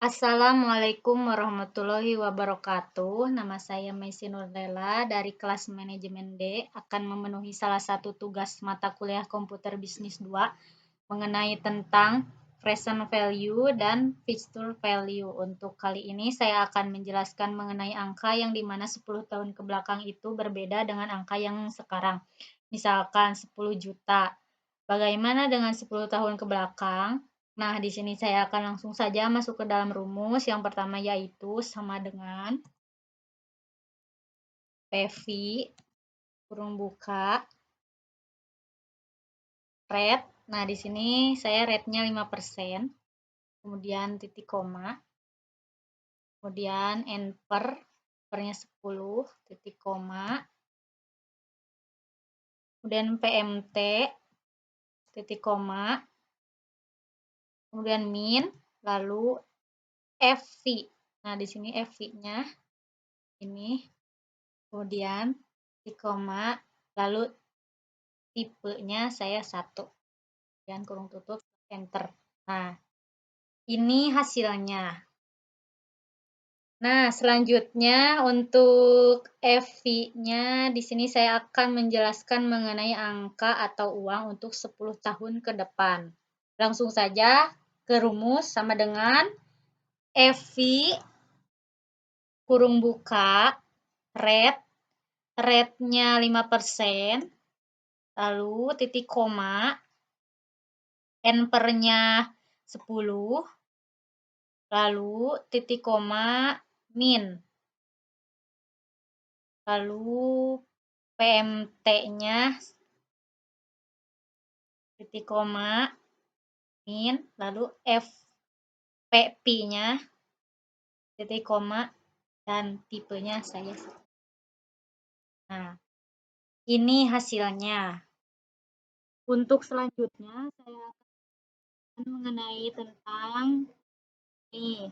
Assalamualaikum warahmatullahi wabarakatuh. Nama saya Messi Nurlela dari kelas Manajemen D akan memenuhi salah satu tugas mata kuliah Komputer Bisnis 2 mengenai tentang present value dan future value. Untuk kali ini saya akan menjelaskan mengenai angka yang dimana 10 tahun ke belakang itu berbeda dengan angka yang sekarang. Misalkan 10 juta. Bagaimana dengan 10 tahun ke belakang? Nah, di sini saya akan langsung saja masuk ke dalam rumus. Yang pertama yaitu sama dengan PV kurung buka rate. Nah, di sini saya rate-nya 5%, kemudian titik koma, kemudian N per-nya 10, titik koma, kemudian PMT, titik koma, kemudian min, lalu FV. Nah, di sini FV-nya ini, kemudian titik koma, lalu tipenya saya 1, dan kurung tutup, enter. Nah, ini hasilnya. Nah, selanjutnya untuk FV-nya di sini saya akan menjelaskan mengenai angka atau uang untuk 10 tahun ke depan. Langsung saja ke rumus sama dengan FV kurung buka rate-nya 5%, lalu titik koma, N per-nya 10, lalu titik koma, min, lalu PMT-nya titik koma, min, lalu FPP-nya titik koma, dan tipenya saya. Nah, ini hasilnya. Untuk selanjutnya saya akan mengenai tentang ini.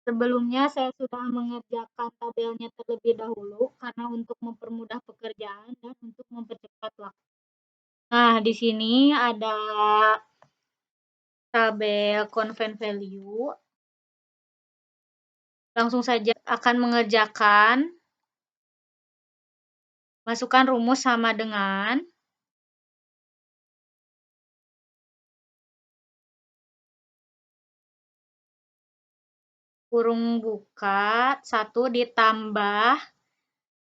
Sebelumnya saya sudah mengerjakan tabelnya terlebih dahulu karena untuk mempermudah pekerjaan dan untuk mempercepat waktu. Nah, di sini ada tabel convert value. Langsung saja akan mengerjakan. Masukkan rumus sama dengan kurung buka 1 ditambah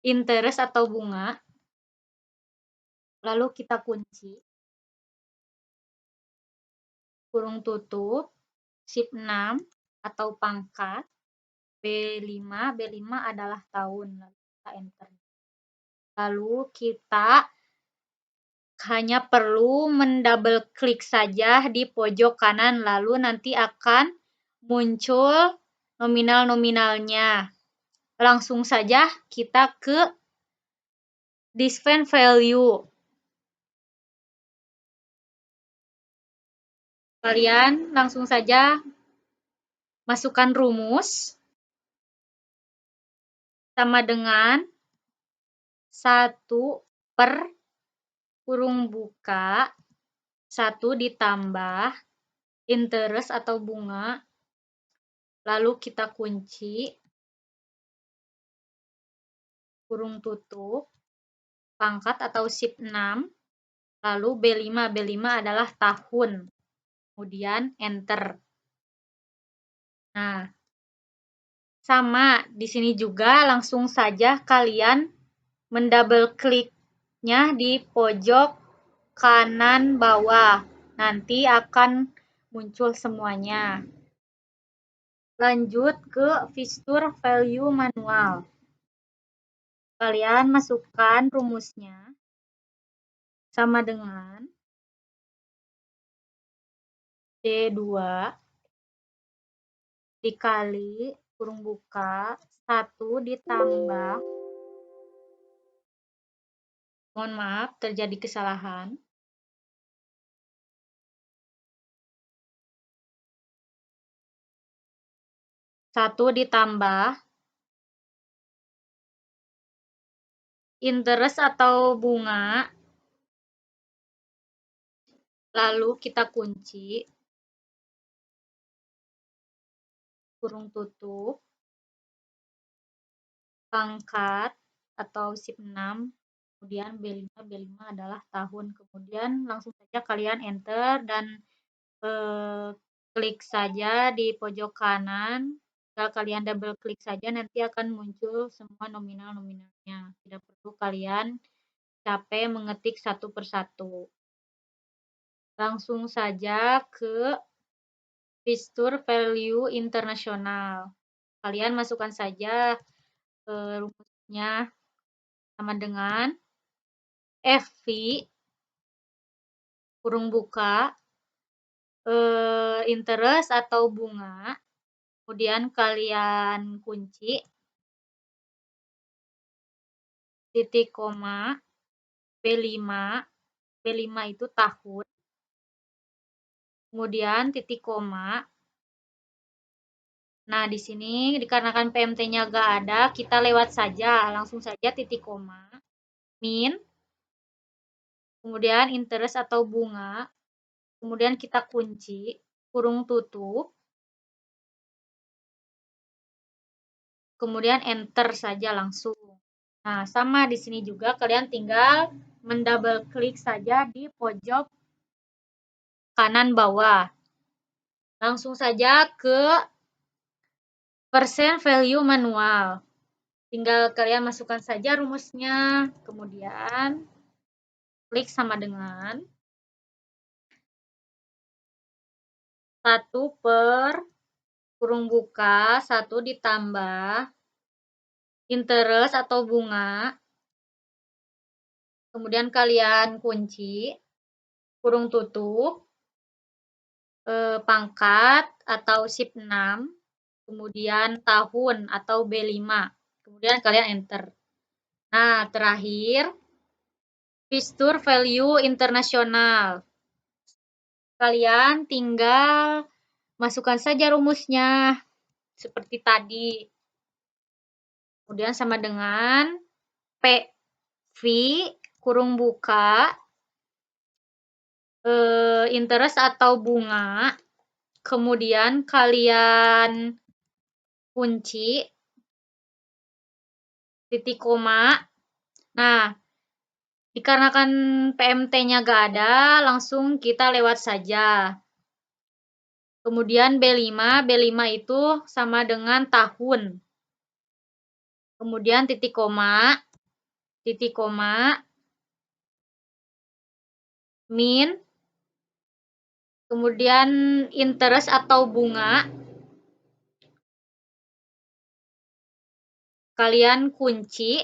interest atau bunga. Lalu kita kunci. Kurung tutup, shift 6 atau pangkat, B5 adalah tahun. Lalu kita enter. Lalu kita hanya perlu mendouble klik saja di pojok kanan, lalu nanti akan muncul nominal-nominalnya. Langsung saja kita ke display value. Kalian langsung saja masukkan rumus sama dengan 1 per kurung buka 1 ditambah interest atau bunga, lalu kita kunci, kurung tutup, pangkat atau shift 6, lalu B5 adalah tahun, kemudian enter. Nah, sama di sini juga langsung saja kalian mendouble kliknya di pojok kanan bawah. Nanti akan muncul semuanya. Lanjut ke fitur value manual. Kalian masukkan rumusnya sama dengan D2 dikali kurung buka 1 ditambah, mohon maaf terjadi kesalahan, 1 ditambah interest atau bunga, lalu kita kunci, kurung tutup, pangkat atau SIP 6, kemudian B5 adalah tahun. Kemudian langsung saja kalian enter dan klik saja di pojok kanan. Kalau kalian double klik saja nanti akan muncul semua nominal-nominalnya. Tidak perlu kalian capek mengetik satu persatu. Langsung saja ke fitur value internasional. Kalian masukkan saja rumusnya sama dengan FV kurung buka interest atau bunga, kemudian kalian kunci titik koma B5 itu tahun, kemudian titik koma. Nah, di sini dikarenakan PMT-nya nggak ada, kita lewat saja, langsung saja titik koma, min, kemudian interest atau bunga, kemudian kita kunci, kurung tutup, kemudian enter saja langsung. Nah, sama di sini juga kalian tinggal mendouble klik saja di pojok kanan bawah. Langsung saja ke persen value manual. Tinggal kalian masukkan saja rumusnya, kemudian klik sama dengan 1 per kurung buka 1 ditambah interest atau bunga, kemudian kalian kunci, kurung tutup, pangkat atau SIP 6, kemudian tahun atau B5, kemudian kalian enter. Nah, terakhir fitur value internasional. Kalian tinggal masukkan saja rumusnya seperti tadi. Kemudian sama dengan PV kurung buka interest atau bunga, kemudian kalian kunci titik koma. Nah, dikarenakan PMT-nya nggak ada, langsung kita lewat saja. Kemudian B5 itu sama dengan tahun. Kemudian titik koma, min, kemudian interest atau bunga, kalian kunci,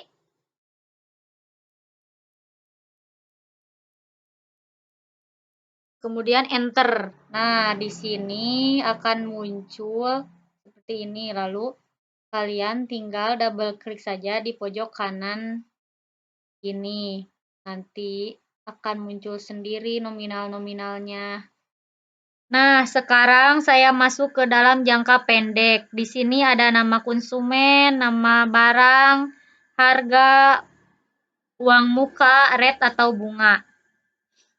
kemudian enter. Nah, di sini akan muncul seperti ini. Lalu kalian tinggal double klik saja di pojok kanan ini. Nanti akan muncul sendiri nominal-nominalnya. Nah, sekarang saya masuk ke dalam jangka pendek. Di sini ada nama konsumen, nama barang, harga, uang muka, rate atau bunga.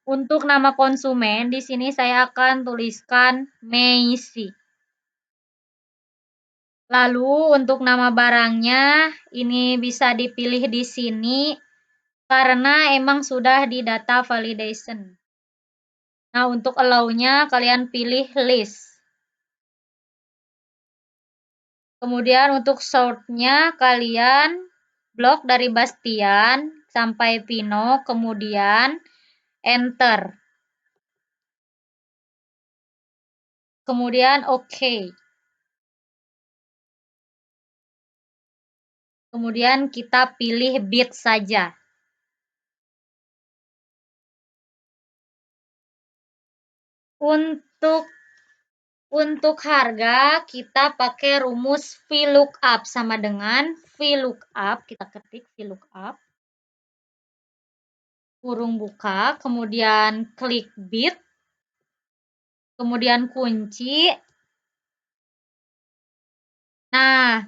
Untuk nama konsumen, di sini saya akan tuliskan Meisi. Lalu untuk nama barangnya, ini bisa dipilih di sini karena emang sudah di data validation. Nah, untuk allow-nya kalian pilih list. Kemudian untuk sort-nya kalian blok dari Bastian sampai Pino, kemudian enter. Kemudian OK. Kemudian kita pilih bid saja. Untuk harga kita pakai rumus VLOOKUP sama dengan VLOOKUP, kita ketik VLOOKUP, kurung buka, kemudian klik bid, kemudian kunci. Nah,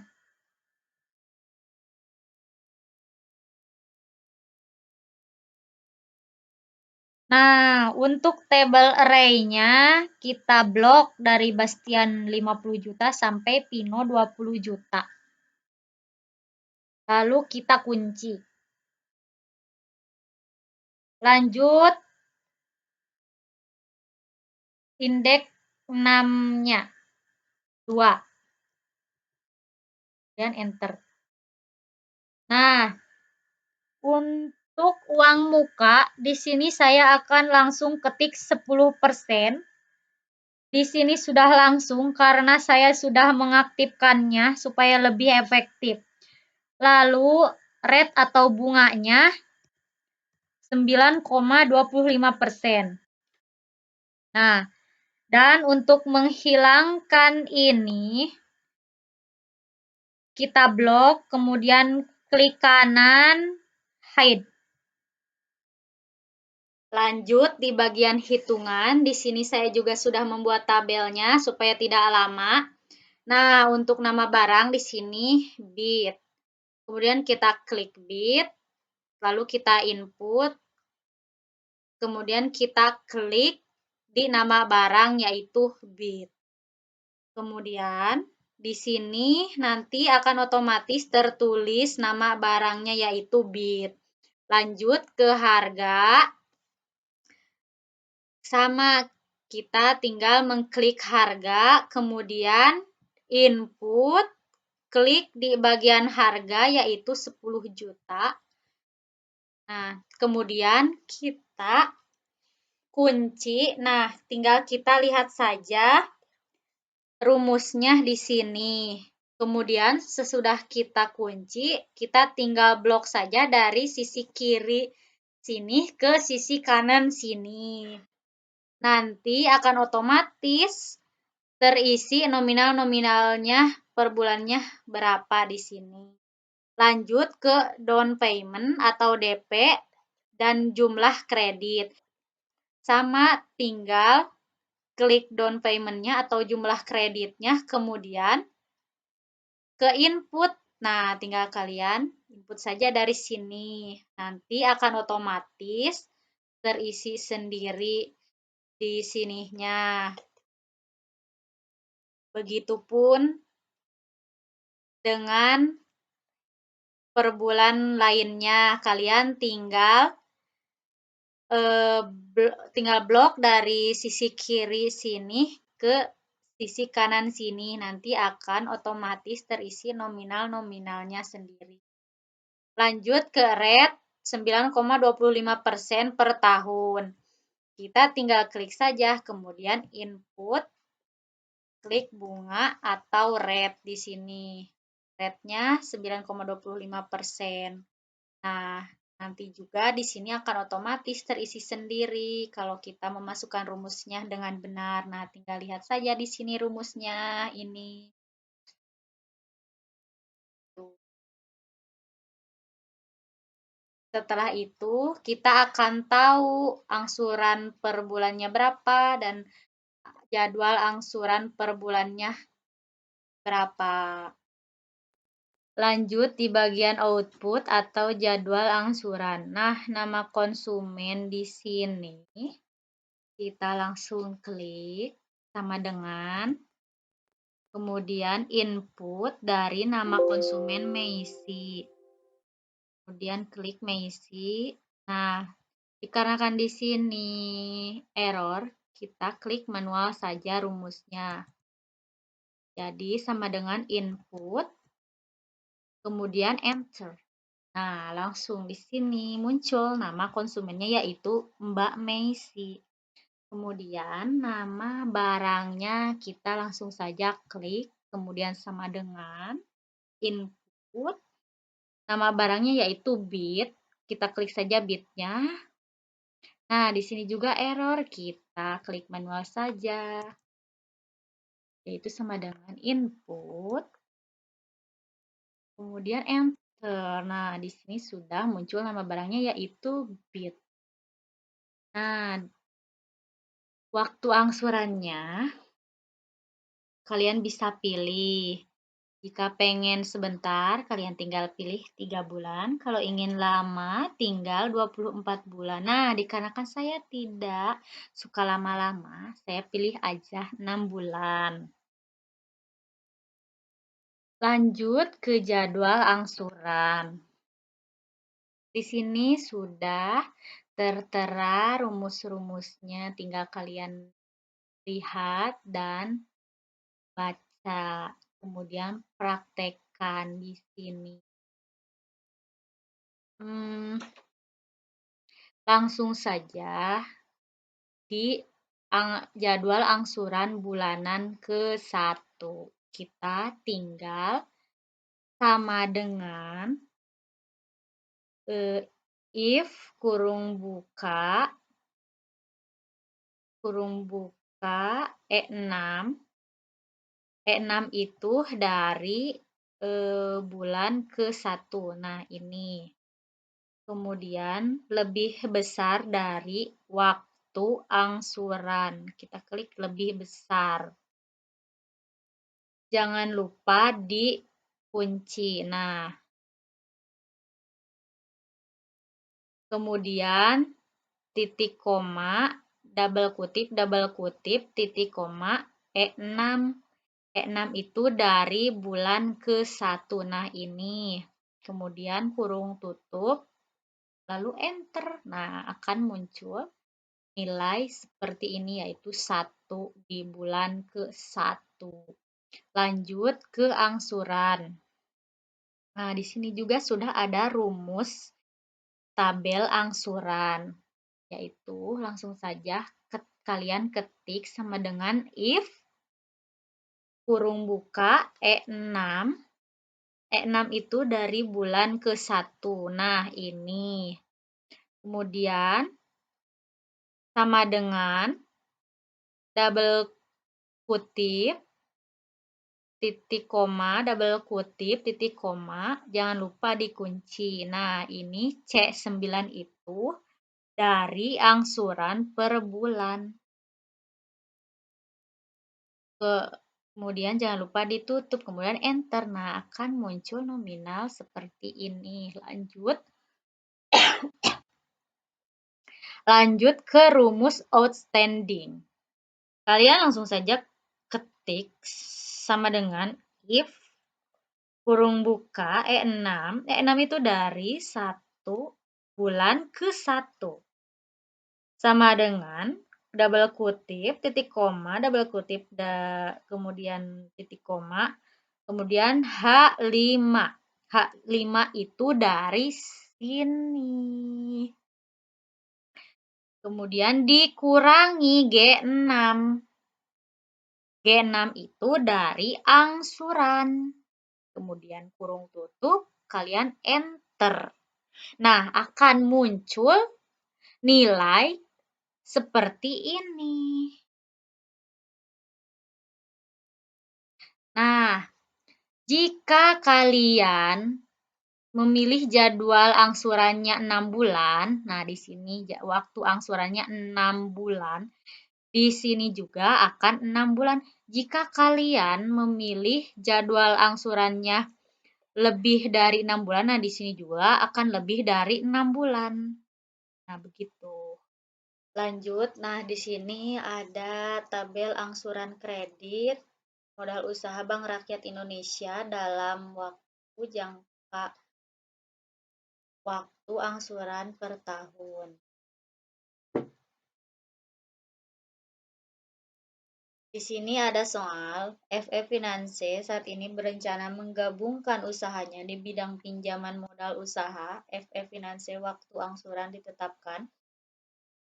Nah, untuk table array-nya kita blok dari Bastian 50 juta sampai Pino 20 juta. Lalu kita kunci. Lanjut indeks 6-nya 2. Dan enter. Nah, untuk uang muka, di sini saya akan langsung ketik 10%. Di sini sudah langsung karena saya sudah mengaktifkannya supaya lebih efektif. Lalu rate atau bunganya 9,25%. Nah, dan untuk menghilangkan ini, kita blok, kemudian klik kanan, hide. Lanjut di bagian hitungan, di sini saya juga sudah membuat tabelnya supaya tidak lama. Nah, untuk nama barang di sini bit. Kemudian kita klik bit, lalu kita input, kemudian kita klik di nama barang yaitu bit. Kemudian di sini nanti akan otomatis tertulis nama barangnya yaitu bit. Lanjut ke harga. Sama, kita tinggal mengklik harga, kemudian input, klik di bagian harga yaitu 10 juta. Nah, kemudian kita kunci. Nah, tinggal kita lihat saja rumusnya di sini. Kemudian sesudah kita kunci, kita tinggal blok saja dari sisi kiri sini ke sisi kanan sini. Nanti akan otomatis terisi nominal-nominalnya per bulannya berapa di sini. Lanjut ke down payment atau DP dan jumlah kredit. Sama, tinggal klik down payment-nya atau jumlah kreditnya, kemudian ke input. Nah, tinggal kalian input saja dari sini. Nanti akan otomatis terisi sendiri di sininya. Begitupun dengan per bulan lainnya, kalian tinggal blok dari sisi kiri sini ke sisi kanan sini, nanti akan otomatis terisi nominal-nominalnya sendiri. Lanjut ke rate 9,25% per tahun. Kita tinggal klik saja, kemudian input, klik bunga atau rate di sini. Rate-nya 9,25%. Nah, nanti juga di sini akan otomatis terisi sendiri kalau kita memasukkan rumusnya dengan benar. Nah, tinggal lihat saja di sini rumusnya ini. Setelah itu, kita akan tahu angsuran per bulannya berapa dan jadwal angsuran per bulannya berapa. Lanjut di bagian output atau jadwal angsuran. Nah, nama konsumen di sini kita langsung klik sama dengan kemudian input dari nama konsumen Meisi. Kemudian klik Meisi. Nah, dikarenakan di sini error, kita klik manual saja rumusnya. Jadi sama dengan input, kemudian enter. Nah, langsung di sini muncul nama konsumennya yaitu Mbak Meisi. Kemudian nama barangnya kita langsung saja klik, kemudian sama dengan input. Nama barangnya yaitu bit, kita klik saja bitnya. Nah, di sini juga error, kita klik manual saja. Yaitu sama dengan input, kemudian enter. Nah, di sini sudah muncul nama barangnya yaitu bit. Nah, waktu angsurannya kalian bisa pilih Jika pengen sebentar, kalian tinggal pilih 3 bulan. Kalau ingin lama, tinggal 24 bulan. Nah, dikarenakan saya tidak suka lama-lama, saya pilih aja 6 bulan. Lanjut ke jadwal angsuran. Di sini sudah tertera rumus-rumusnya, tinggal kalian lihat dan baca, kemudian praktekkan di sini. Langsung saja di jadwal angsuran bulanan ke-1. Kita tinggal sama dengan if kurung buka E6. E6 itu dari bulan ke-1. Nah, ini. Kemudian lebih besar dari waktu angsuran. Kita klik lebih besar. Jangan lupa dikunci. Nah, kemudian titik koma, double kutip, titik koma, E6. E6 itu dari bulan ke-1. Nah, ini. Kemudian kurung tutup, lalu enter. Nah, akan muncul nilai seperti ini, yaitu 1 di bulan ke-1. Lanjut ke angsuran. Nah, di sini juga sudah ada rumus tabel angsuran, yaitu langsung saja kalian ketik sama dengan if kurung buka E6. E6 itu dari bulan ke-1. Nah, ini. Kemudian sama dengan double kutip, titik koma, double kutip, titik koma, jangan lupa dikunci. Nah, ini C9 itu dari angsuran per bulan. Kemudian jangan lupa ditutup, kemudian enter. Nah, akan muncul nominal seperti ini. Lanjut ke rumus outstanding. Kalian langsung saja ketik sama dengan if kurung buka E6. E6 itu dari 1 bulan ke-1. Sama dengan double kutip, titik koma, double kutip, kemudian titik koma, kemudian H5. H5 itu dari sini. Kemudian dikurangi G6. G6 itu dari angsuran. Kemudian kurung tutup, kalian enter. Nah, akan muncul nilai seperti ini. Nah, jika kalian memilih jadwal angsurannya 6 bulan, nah di sini waktu angsurannya 6 bulan, di sini juga akan 6 bulan. Jika kalian memilih jadwal angsurannya lebih dari 6 bulan, nah di sini juga akan lebih dari 6 bulan. Nah, begitu. Lanjut, nah di sini ada tabel angsuran kredit modal usaha Bank Rakyat Indonesia dalam jangka waktu angsuran per tahun. Di sini ada soal, FF Finance saat ini berencana menggabungkan usahanya di bidang pinjaman modal usaha. FF Finance waktu angsuran ditetapkan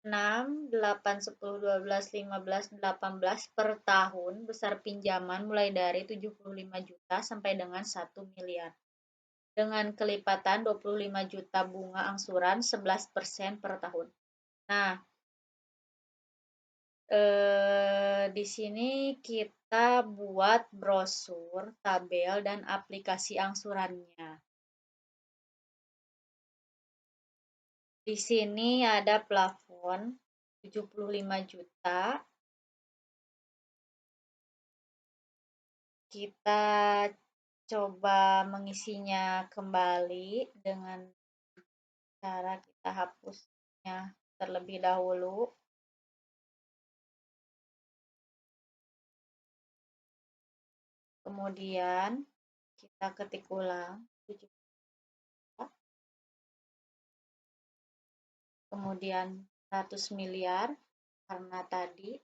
6, 8, 10, 12, 15, 18 per tahun. Besar pinjaman mulai dari 75 juta sampai dengan 1 miliar. Dengan kelipatan 25 juta bunga angsuran 11% per tahun. Nah, di sini kita buat brosur, tabel, dan aplikasi angsurannya. Di sini ada plafon 75 juta. Kita coba mengisinya kembali dengan cara kita hapusnya terlebih dahulu. Kemudian kita ketik ulang 7 juta, kemudian 100 miliar, karena tadi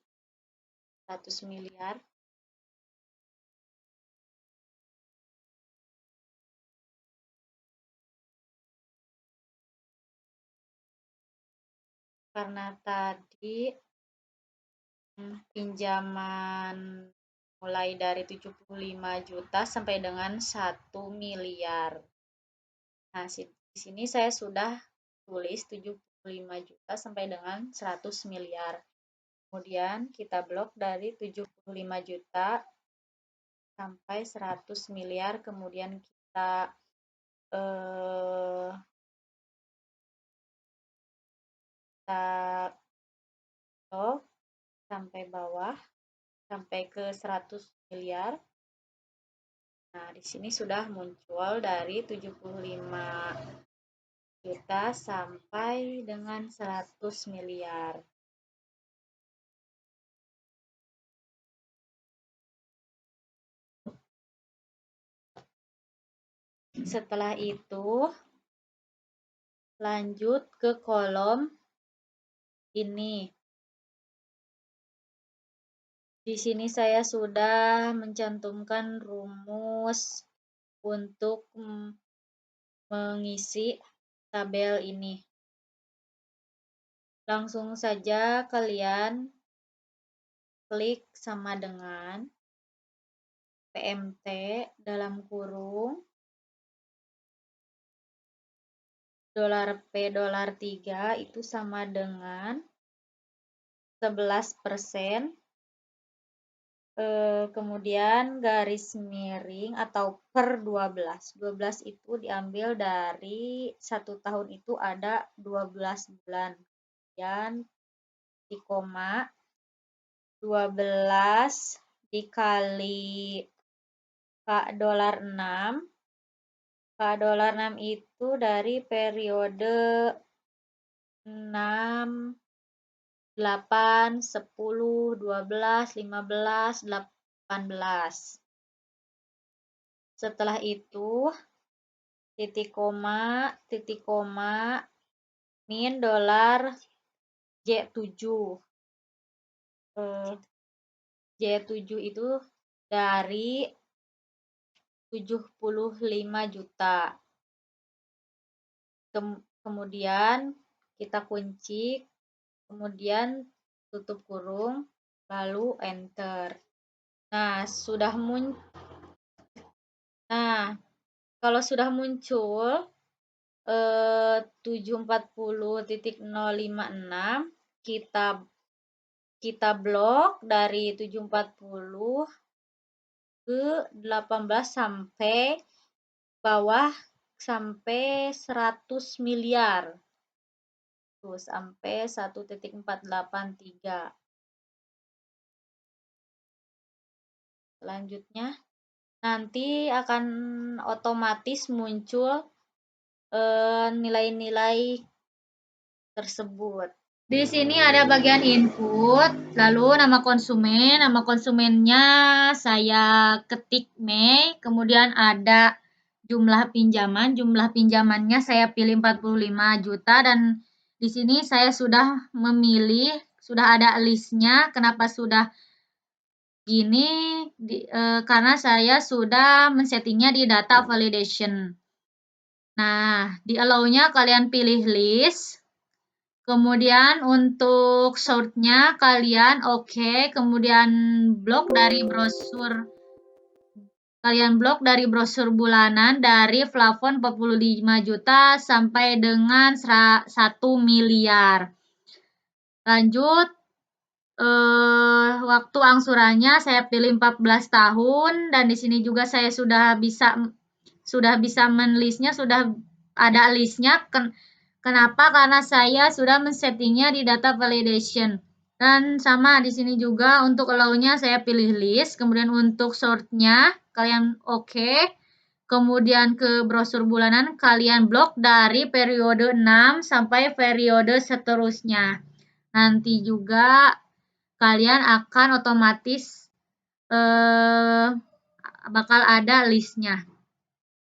100 miliar, karena tadi pinjaman mulai dari 75 juta sampai dengan 1 miliar. Nah, di sini saya sudah tulis 75 juta sampai dengan 100 miliar. Kemudian kita blok dari 75 juta sampai 100 miliar, kemudian kita blok sampai bawah sampai ke 100 miliar. Nah, di sini sudah muncul dari 75 juta sampai dengan 100 miliar. Setelah itu, lanjut ke kolom ini. Di sini saya sudah mencantumkan rumus untuk mengisi tabel ini. Langsung saja kalian klik sama dengan PMT dalam kurung $P $3 itu sama dengan 11%, kemudian garis miring atau per 12. 12 itu diambil dari 1 tahun itu ada 12 bulan. Kemudian di koma 12 dikali $6. $6 itu dari periode 6, 8, 10, 12, 15, 18. Setelah itu, titik koma, min $J7. J7 itu dari 75 juta. Kemudian kita kunci, kemudian tutup kurung, lalu enter. Nah, kalau sudah muncul 740.056, kita blok dari 740 ke 18 sampai bawah sampai 100 miliar. Tuh, sampai 1.483. Selanjutnya nanti akan otomatis muncul nilai-nilai tersebut. Di sini ada bagian input, lalu nama konsumennya saya ketik Mei, kemudian ada jumlah pinjamannya saya pilih 45 juta, dan di sini saya sudah memilih, sudah ada listnya. Kenapa sudah gini? Karena saya sudah men-settingnya di data validation. Nah, di allow-nya kalian pilih list. Kemudian untuk sort-nya kalian oke, kemudian blok dari brosur. Kalian blok dari brosur bulanan dari plafon 45 juta sampai dengan 1 miliar. Lanjut, waktu angsurannya saya pilih 14 tahun, dan di sini juga saya sudah bisa men-listnya, sudah ada listnya. Kenapa? Karena saya sudah men-settingnya di data validation. Dan sama di sini juga untuk allow-nya saya pilih list, kemudian untuk sort-nya kalian oke. kemudian ke brosur bulanan, kalian blok dari periode 6 sampai periode seterusnya. Nanti juga kalian akan otomatis bakal ada listnya.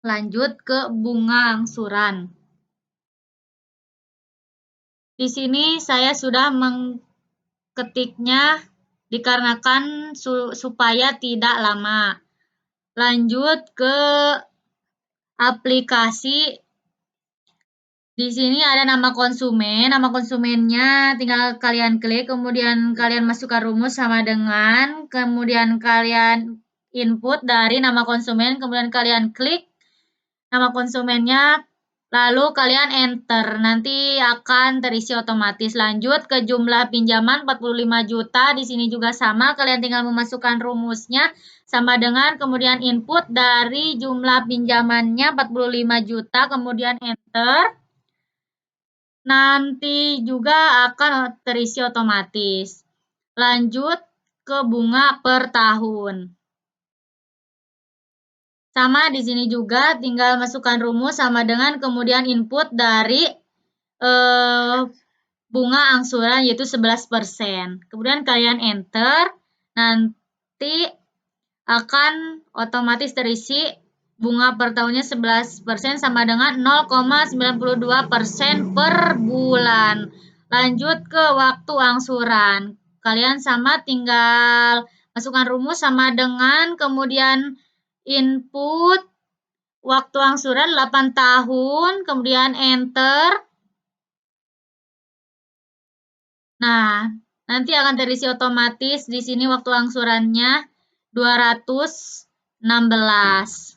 Lanjut ke bunga angsuran. Di sini saya sudah mengketiknya dikarenakan supaya tidak lama. Lanjut ke aplikasi. Di sini ada nama konsumen. Nama konsumennya tinggal kalian klik, kemudian kalian masukkan rumus sama dengan, kemudian kalian input dari nama konsumen, kemudian kalian klik nama konsumennya, lalu kalian enter. Nanti akan terisi otomatis. Lanjut ke jumlah pinjaman 45 juta. Di sini juga sama, kalian tinggal memasukkan rumusnya sama dengan kemudian input dari jumlah pinjamannya 45 juta, kemudian enter. Nanti juga akan terisi otomatis. Lanjut ke bunga per tahun. Sama di sini juga tinggal masukkan rumus sama dengan kemudian input dari bunga angsuran yaitu 11%. Kemudian kalian enter, nanti akan otomatis terisi bunga per tahunnya 11% sama dengan 0,92% per bulan. Lanjut ke waktu angsuran. Kalian sama tinggal masukkan rumus sama dengan kemudian input waktu angsuran 8 tahun, kemudian enter. Nah, nanti akan terisi otomatis di sini waktu angsurannya 216.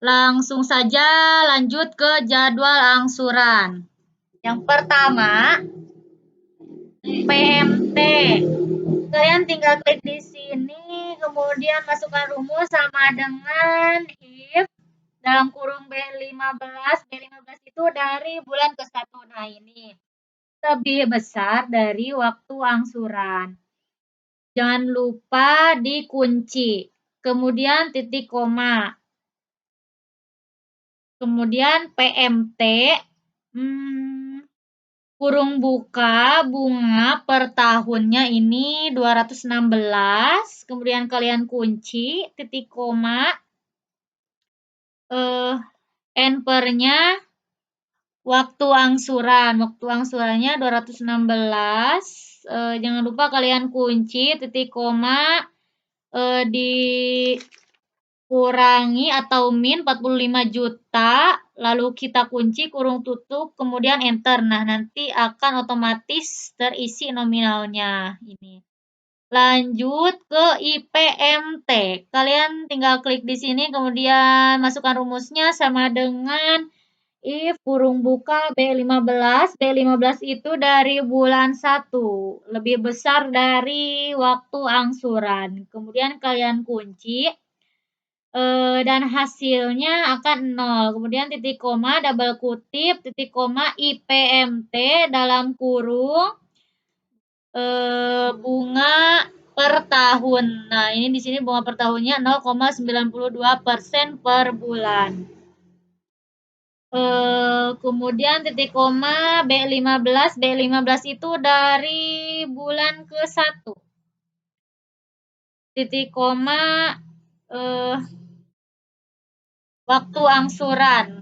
Langsung saja lanjut ke jadwal angsuran. Yang pertama, PMT. Kalian tinggal klik di sini, kemudian masukkan rumus sama dengan if dalam kurung B15. B15 itu dari bulan ke-1. Nah, ini lebih besar dari waktu angsuran. Jangan lupa dikunci. Kemudian titik koma. Kemudian PMT, kurung buka bunga per tahunnya ini 216, kemudian kalian kunci, titik koma, N-nya waktu angsuran. Waktu angsurannya 216, jangan lupa kalian kunci, titik koma, dikurangi atau min 45 juta, lalu kita kunci kurung tutup, kemudian enter. Nah, nanti akan otomatis terisi nominalnya ini. Lanjut ke IPMT. Kalian tinggal klik di sini, kemudian masukkan rumusnya sama dengan if kurung buka B15. B15 itu dari bulan 1, lebih besar dari waktu angsuran. Kemudian kalian kunci, dan hasilnya akan 0. Kemudian titik koma, double kutip, titik koma, IPMT dalam kurung bunga per tahun. Nah, ini di sini bunga per tahunnya 0,92% per bulan. Kemudian titik koma B15. B15 itu dari bulan ke-1. Titik koma waktu angsuran.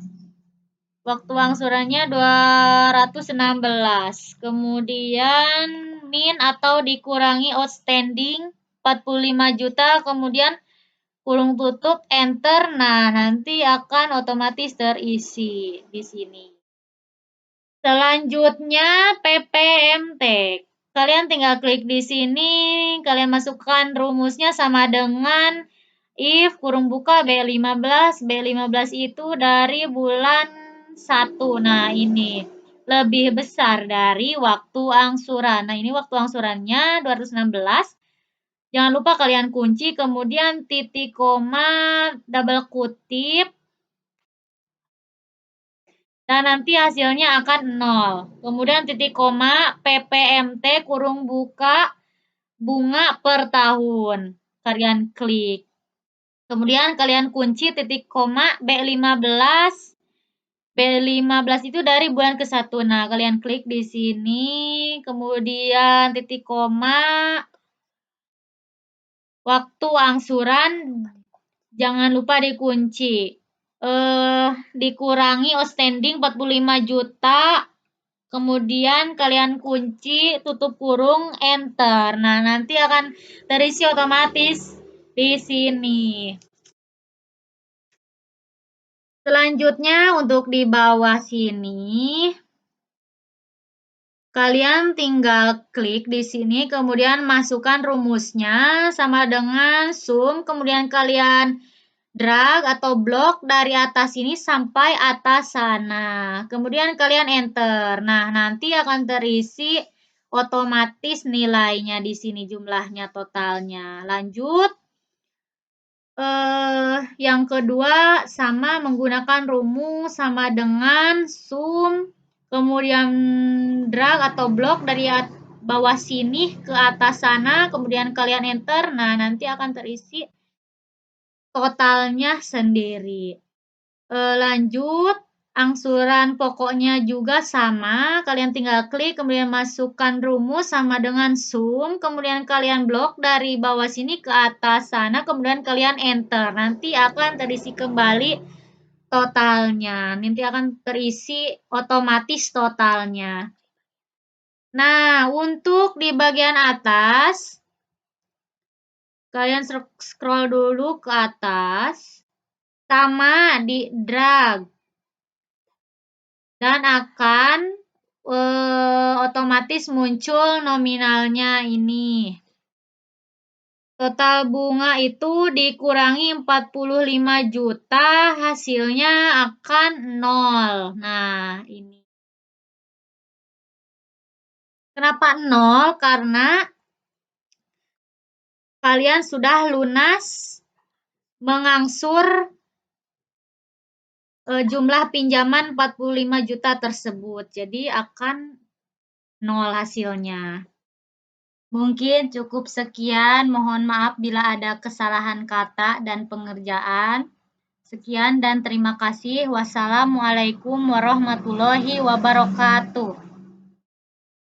Waktu angsurannya 216. Kemudian min atau dikurangi outstanding 45 juta, kemudian kurung tutup, enter. Nah, nanti akan otomatis terisi di sini. Selanjutnya PPMT. Kalian tinggal klik di sini, kalian masukkan rumusnya sama dengan if kurung buka B15. B15 itu dari bulan 1. Nah, ini lebih besar dari waktu angsuran. Nah, ini waktu angsurannya 216. Jangan lupa kalian kunci, kemudian titik koma, double kutip, dan nanti hasilnya akan 0. Kemudian titik koma, PPMT kurung buka bunga per tahun. Kalian klik. Kemudian kalian kunci titik koma B15. B15 itu dari bulan ke-1. Nah, kalian klik di sini, kemudian titik koma, waktu angsuran jangan lupa dikunci. Dikurangi outstanding 45 juta. Kemudian kalian kunci, tutup kurung, enter. Nah, nanti akan terisi otomatis di sini. Selanjutnya untuk di bawah sini, kalian tinggal klik di sini, kemudian masukkan rumusnya sama dengan sum, kemudian kalian drag atau blok dari atas ini sampai atas sana. Kemudian kalian enter. Nah, nanti akan terisi otomatis nilainya di sini, jumlahnya totalnya. Lanjut. Yang kedua sama menggunakan rumus sama dengan sum, kemudian drag atau blok dari bawah sini ke atas sana, kemudian kalian enter. Nah, nanti akan terisi totalnya sendiri. Lanjut, angsuran pokoknya juga sama. Kalian tinggal klik, kemudian masukkan rumus sama dengan sum, kemudian kalian blok dari bawah sini ke atas sana, kemudian kalian enter. Nanti akan terisi kembali totalnya. Nanti akan terisi otomatis totalnya. Nah, untuk di bagian atas, kalian scroll dulu ke atas, sama di drag. Dan akan otomatis muncul nominalnya ini. Total bunga itu dikurangi 45 juta, hasilnya akan 0. Nah, ini. Kenapa 0? Karena kalian sudah lunas mengangsur jumlah pinjaman 45 juta tersebut. Jadi akan 0 hasilnya. Mungkin cukup sekian. Mohon maaf bila ada kesalahan kata dan pengerjaan. Sekian dan terima kasih. Wassalamualaikum warahmatullahi wabarakatuh.